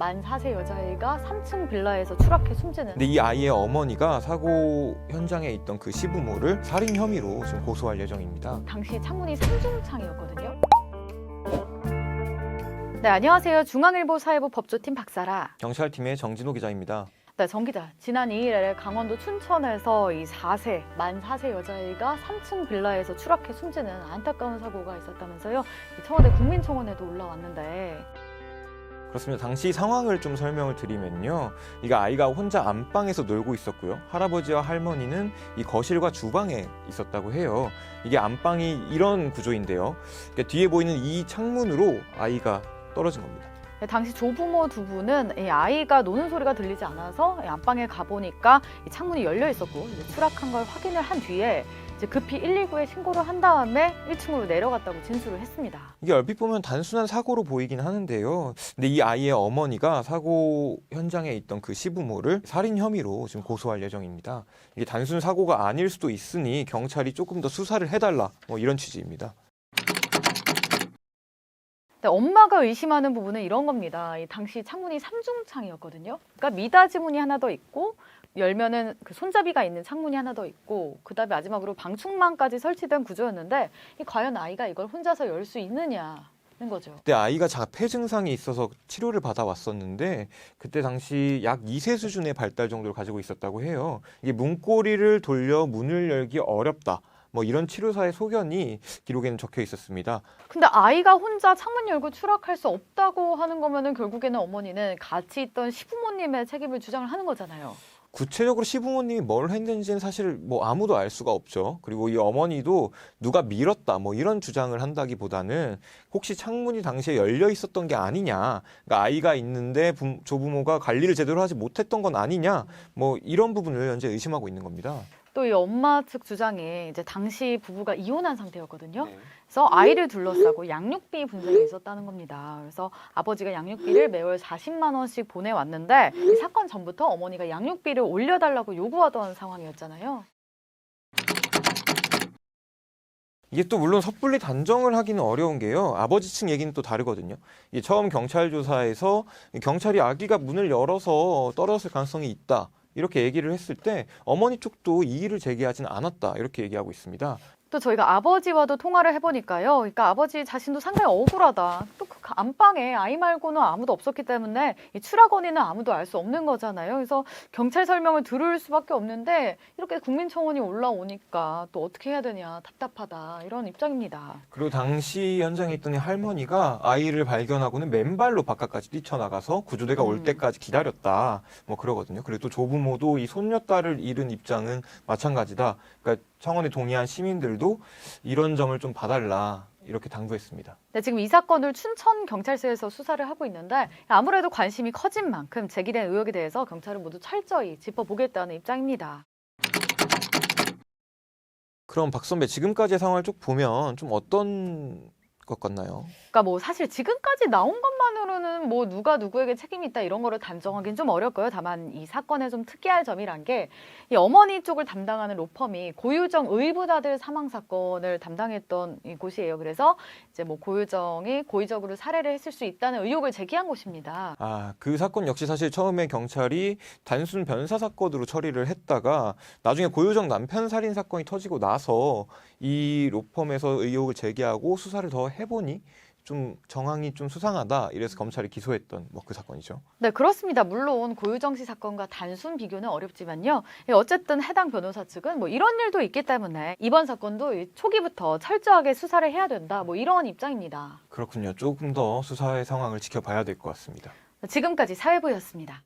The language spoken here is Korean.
만 4세 여자아이가 3층 빌라에서 추락해 숨지는. 근데 이 아이의 어머니가 사고 현장에 있던 그 시부모를 살인 혐의로 지금 고소할 예정입니다. 당시 창문이 3중창이었거든요. 네, 안녕하세요. 중앙일보 사회부 법조팀 박사라. 경찰팀의 정진호 기자입니다. 네, 정 기자. 지난 2일에 강원도 춘천에서 이 만 4세 여자아이가 3층 빌라에서 추락해 숨지는 안타까운 사고가 있었다면서요. 이 청와대 국민청원에도 올라왔는데. 그렇습니다. 당시 상황을 좀 설명을 드리면요. 이게 아이가 혼자 안방에서 놀고 있었고요. 할아버지와 할머니는 이 거실과 주방에 있었다고 해요. 이게 안방이 이런 구조인데요. 그러니까 뒤에 보이는 이 창문으로 아이가 떨어진 겁니다. 네, 당시 조부모 두 분은 이 아이가 노는 소리가 들리지 않아서 안방에 가보니까 이 창문이 열려 있었고 이제 추락한 걸 확인을 한 뒤에 이제 급히 119에 신고를 한 다음에 1층으로 내려갔다고 진술을 했습니다. 이게 얼핏 보면 단순한 사고로 보이긴 하는데요. 근데 이 아이의 어머니가 사고 현장에 있던 그 시부모를 살인 혐의로 지금 고소할 예정입니다. 이게 단순 사고가 아닐 수도 있으니 경찰이 조금 더 수사를 해달라, 뭐 이런 취지입니다. 네, 엄마가 의심하는 부분은 이런 겁니다. 이 당시 창문이 3중창이었거든요. 그러니까 미닫이 문이 하나 더 있고 열면은 그 손잡이가 있는 창문이 하나 더 있고 그다음에 마지막으로 방충망까지 설치된 구조였는데 과연 아이가 이걸 혼자서 열 수 있느냐는 거죠. 그때 아이가 자폐 증상이 있어서 치료를 받아왔었는데 그때 당시 약 2세 수준의 발달 정도를 가지고 있었다고 해요. 이게 문고리를 돌려 문을 열기 어렵다. 뭐 이런 치료사의 소견이 기록에는 적혀 있었습니다. 근데 아이가 혼자 창문 열고 추락할 수 없다고 하는 거면은 결국에는 어머니는 같이 있던 시부모님의 책임을 주장을 하는 거잖아요. 구체적으로 시부모님이 뭘 했는지는 사실 뭐 아무도 알 수가 없죠. 그리고 이 어머니도 누가 밀었다 뭐 이런 주장을 한다기보다는 혹시 창문이 당시에 열려 있었던 게 아니냐, 그러니까 아이가 있는데 조부모가 관리를 제대로 하지 못했던 건 아니냐, 뭐 이런 부분을 현재 의심하고 있는 겁니다. 또 이 엄마 측 주장에 이제 당시 부부가 이혼한 상태였거든요. 그래서 아이를 둘러싸고 양육비 분쟁이 있었다는 겁니다. 그래서 아버지가 양육비를 매월 40만 원씩 보내왔는데 이 사건 전부터 어머니가 양육비를 올려달라고 요구하던 상황이었잖아요. 이게 또 물론 섣불리 단정을 하기는 어려운 게요. 아버지 측 얘기는 또 다르거든요. 이게 처음 경찰 조사에서 경찰이 아기가 문을 열어서 떨어졌을 가능성이 있다, 이렇게 얘기를 했을 때 어머니 쪽도 이의를 제기하진 않았다, 이렇게 얘기하고 있습니다. 또 저희가 아버지와도 통화를 해보니까요. 그러니까 아버지 자신도 상당히 억울하다. 또 그 안방에 아이 말고는 아무도 없었기 때문에 이 추락 원인은 아무도 알 수 없는 거잖아요. 그래서 경찰 설명을 들을 수밖에 없는데 이렇게 국민청원이 올라오니까 또 어떻게 해야 되냐, 답답하다, 이런 입장입니다. 그리고 당시 현장에 있던 이 할머니가 아이를 발견하고는 맨발로 바깥까지 뛰쳐나가서 구조대가 올 때까지 기다렸다, 뭐 그러거든요. 그리고 또 조부모도 이 손녀딸을 잃은 입장은 마찬가지다. 그러니까 청원에 동의한 시민들도 이런 점을 좀 봐달라, 이렇게 당부했습니다. 네, 지금 이 사건을 춘천경찰서에서 수사를 하고 있는데 아무래도 관심이 커진 만큼 제기된 의혹에 대해서 경찰은 모두 철저히 짚어보겠다는 입장입니다. 그럼 박 선배, 지금까지의 상황을 쭉 보면 좀 어떤 것 같나요? 그러니까 뭐 사실 지금까지 나온 것만으로는 뭐 누가 누구에게 책임이 있다 이런 거를 단정하기는 좀 어렵고요. 다만 이 사건의 좀 특이할 점이란 게 이 어머니 쪽을 담당하는 로펌이 고유정 의붓아들 사망 사건을 담당했던 이 곳이에요. 그래서 이제 뭐 고유정이 고의적으로 살해를 했을 수 있다는 의혹을 제기한 곳입니다. 그 사건 역시 사실 처음에 경찰이 단순 변사 사건으로 처리를 했다가 나중에 고유정 남편 살인 사건이 터지고 나서 이 로펌에서 의혹을 제기하고 수사를 더 해보니 좀 정황이 좀 수상하다, 이래서 검찰이 기소했던 뭐 그 사건이죠. 네, 그렇습니다. 물론 고유정 씨 사건과 단순 비교는 어렵지만요. 어쨌든 해당 변호사 측은 뭐 이런 일도 있기 때문에 이번 사건도 초기부터 철저하게 수사를 해야 된다, 뭐 이런 입장입니다. 그렇군요. 조금 더 수사의 상황을 지켜봐야 될 것 같습니다. 지금까지 사회부였습니다.